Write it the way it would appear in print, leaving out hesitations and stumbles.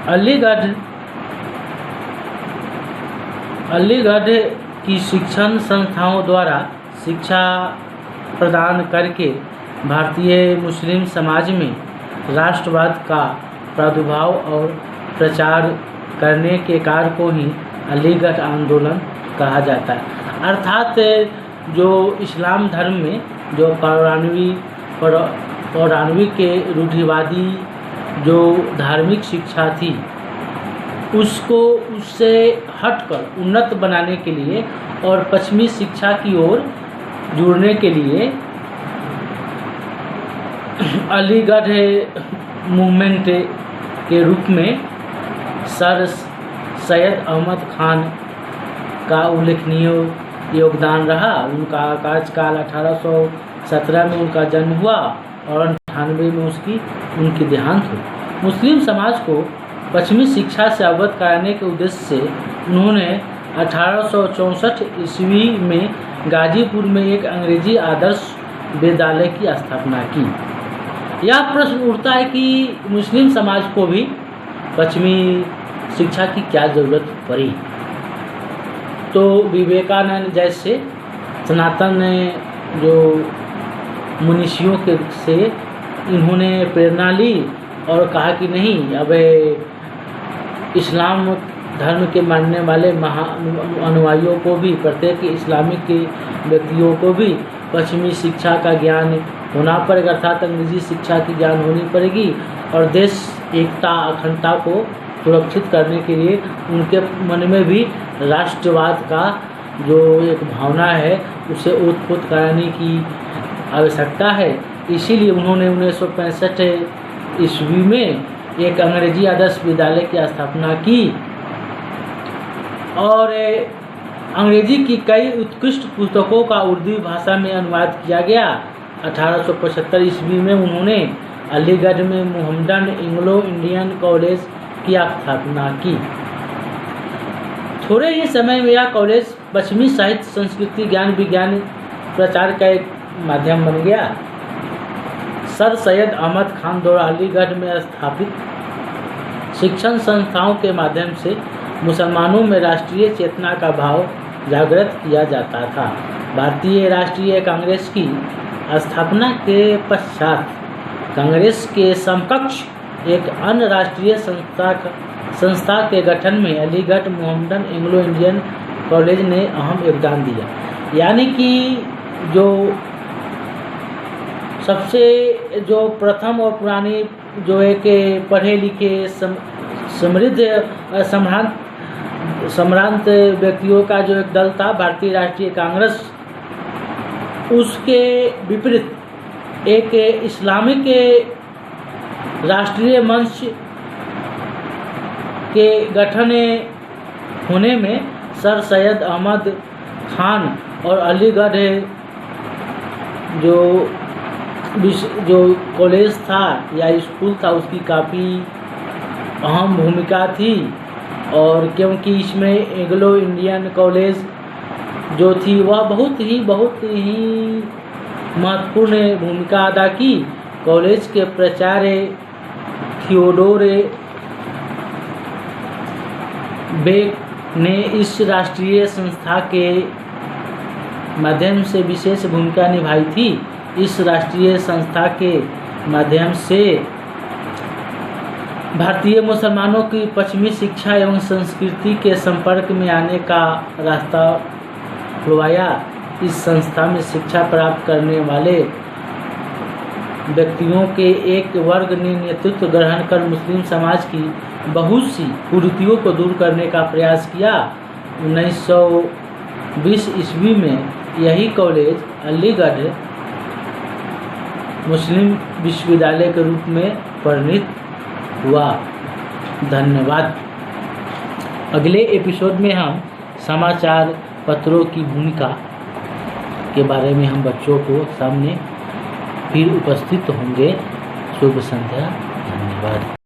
अलीगढ़ की शिक्षण संस्थाओं द्वारा शिक्षा प्रदान करके भारतीय मुस्लिम समाज में राष्ट्रवाद का प्रादुर्भाव और प्रचार करने के कार्य को ही अलीगढ़ आंदोलन कहा जाता है। अर्थात जो इस्लाम धर्म में जो पौराणिक के रूढ़िवादी जो धार्मिक शिक्षा थी उससे हटकर उन्नत बनाने के लिए और पश्चिमी शिक्षा की ओर जुड़ने के लिए अलीगढ़ मूवमेंट के रूप में सर सैयद अहमद खान का उल्लेखनीय योगदान रहा। उनका कार्यकाल 1817 में उनका जन्म हुआ और 98 में उनकी देहांत हुई। मुस्लिम समाज को पश्चिमी शिक्षा से अवगत कराने के उद्देश्य से उन्होंने 1864 ईस्वी में गाजीपुर में एक अंग्रेजी आदर्श विद्यालय की स्थापना की। यह प्रश्न उठता है कि मुस्लिम समाज को भी पश्चिमी शिक्षा की क्या ज़रूरत पड़ी। तो विवेकानंद जैसे सनातन जो मुनीषियों के से इन्होंने प्रेरणा ली और कहा कि नहीं, अब इस्लाम धर्म के मानने वाले अनुयायियों को भी, प्रत्येक इस्लामिक व्यक्तियों को भी पश्चिमी शिक्षा का ज्ञान होना पड़ेगा, अर्थात अंग्रेजी शिक्षा की ज्ञान होनी पड़ेगी और देश एकता अखंडता को सुरक्षित करने के लिए उनके मन में भी राष्ट्रवाद का जो एक भावना है उसे उत्पन्न कराने की आवश्यकता है। इसीलिए उन्होंने 1965 ईस्वी में एक अंग्रेजी आदर्श विद्यालय की स्थापना की और अंग्रेजी की कई उत्कृष्ट पुस्तकों का उर्दू भाषा में अनुवाद किया गया। 1875 ईस्वी में उन्होंने अलीगढ़ में मोहम्मदन एंग्लो इंडियन कॉलेज की स्थापना की। थोड़े ही समय में यह कॉलेज पश्चिमी साहित्य, संस्कृति, ज्ञान विज्ञान प्रचार का एक माध्यम बन गया। सर सैयद अहमद खान द्वारा अलीगढ़ में स्थापित शिक्षण संस्थाओं के माध्यम से मुसलमानों में राष्ट्रीय चेतना का भाव जागृत किया जाता था। भारतीय राष्ट्रीय कांग्रेस की स्थापना के पश्चात कांग्रेस के समकक्ष एक अन्य राष्ट्रीय संस्था के गठन में Aligarh Mohammedan Anglo Indian college ने अहम योगदान दिया। यानी कि जो सबसे जो प्रथम और पुरानी जो एक पढ़े लिखे समृद्ध सम्रांत व्यक्तियों का जो एक दल था भारतीय राष्ट्रीय कांग्रेस, उसके विपरीत एक इस्लामिक राष्ट्रीय मंच के गठन होने में सर सैयद अहमद खान और अलीगढ़ जो कॉलेज था या स्कूल था उसकी काफ़ी अहम भूमिका थी। और क्योंकि इसमें एंग्लो इंडियन कॉलेज जो थी वह बहुत ही महत्वपूर्ण भूमिका अदा की। कॉलेज के प्राचार्य थियोडोर बेक ने इस राष्ट्रीय संस्था के माध्यम से विशेष भूमिका निभाई थी। इस राष्ट्रीय संस्था के माध्यम से भारतीय मुसलमानों की पश्चिमी शिक्षा एवं संस्कृति के संपर्क में आने का रास्ता खुलवाया। इस संस्था में शिक्षा प्राप्त करने वाले व्यक्तियों के एक वर्ग ने नेतृत्व ग्रहण कर मुस्लिम समाज की बहुत सी कुरीतियों को दूर करने का प्रयास किया। 1920 ईस्वी में यही कॉलेज अलीगढ़ मुस्लिम विश्वविद्यालय के रूप में परिणित हुआ। धन्यवाद। अगले एपिसोड में हम समाचार पत्रों की भूमिका के बारे में हम बच्चों को सामने फिर उपस्थित होंगे। शुभ संध्या। धन्यवाद।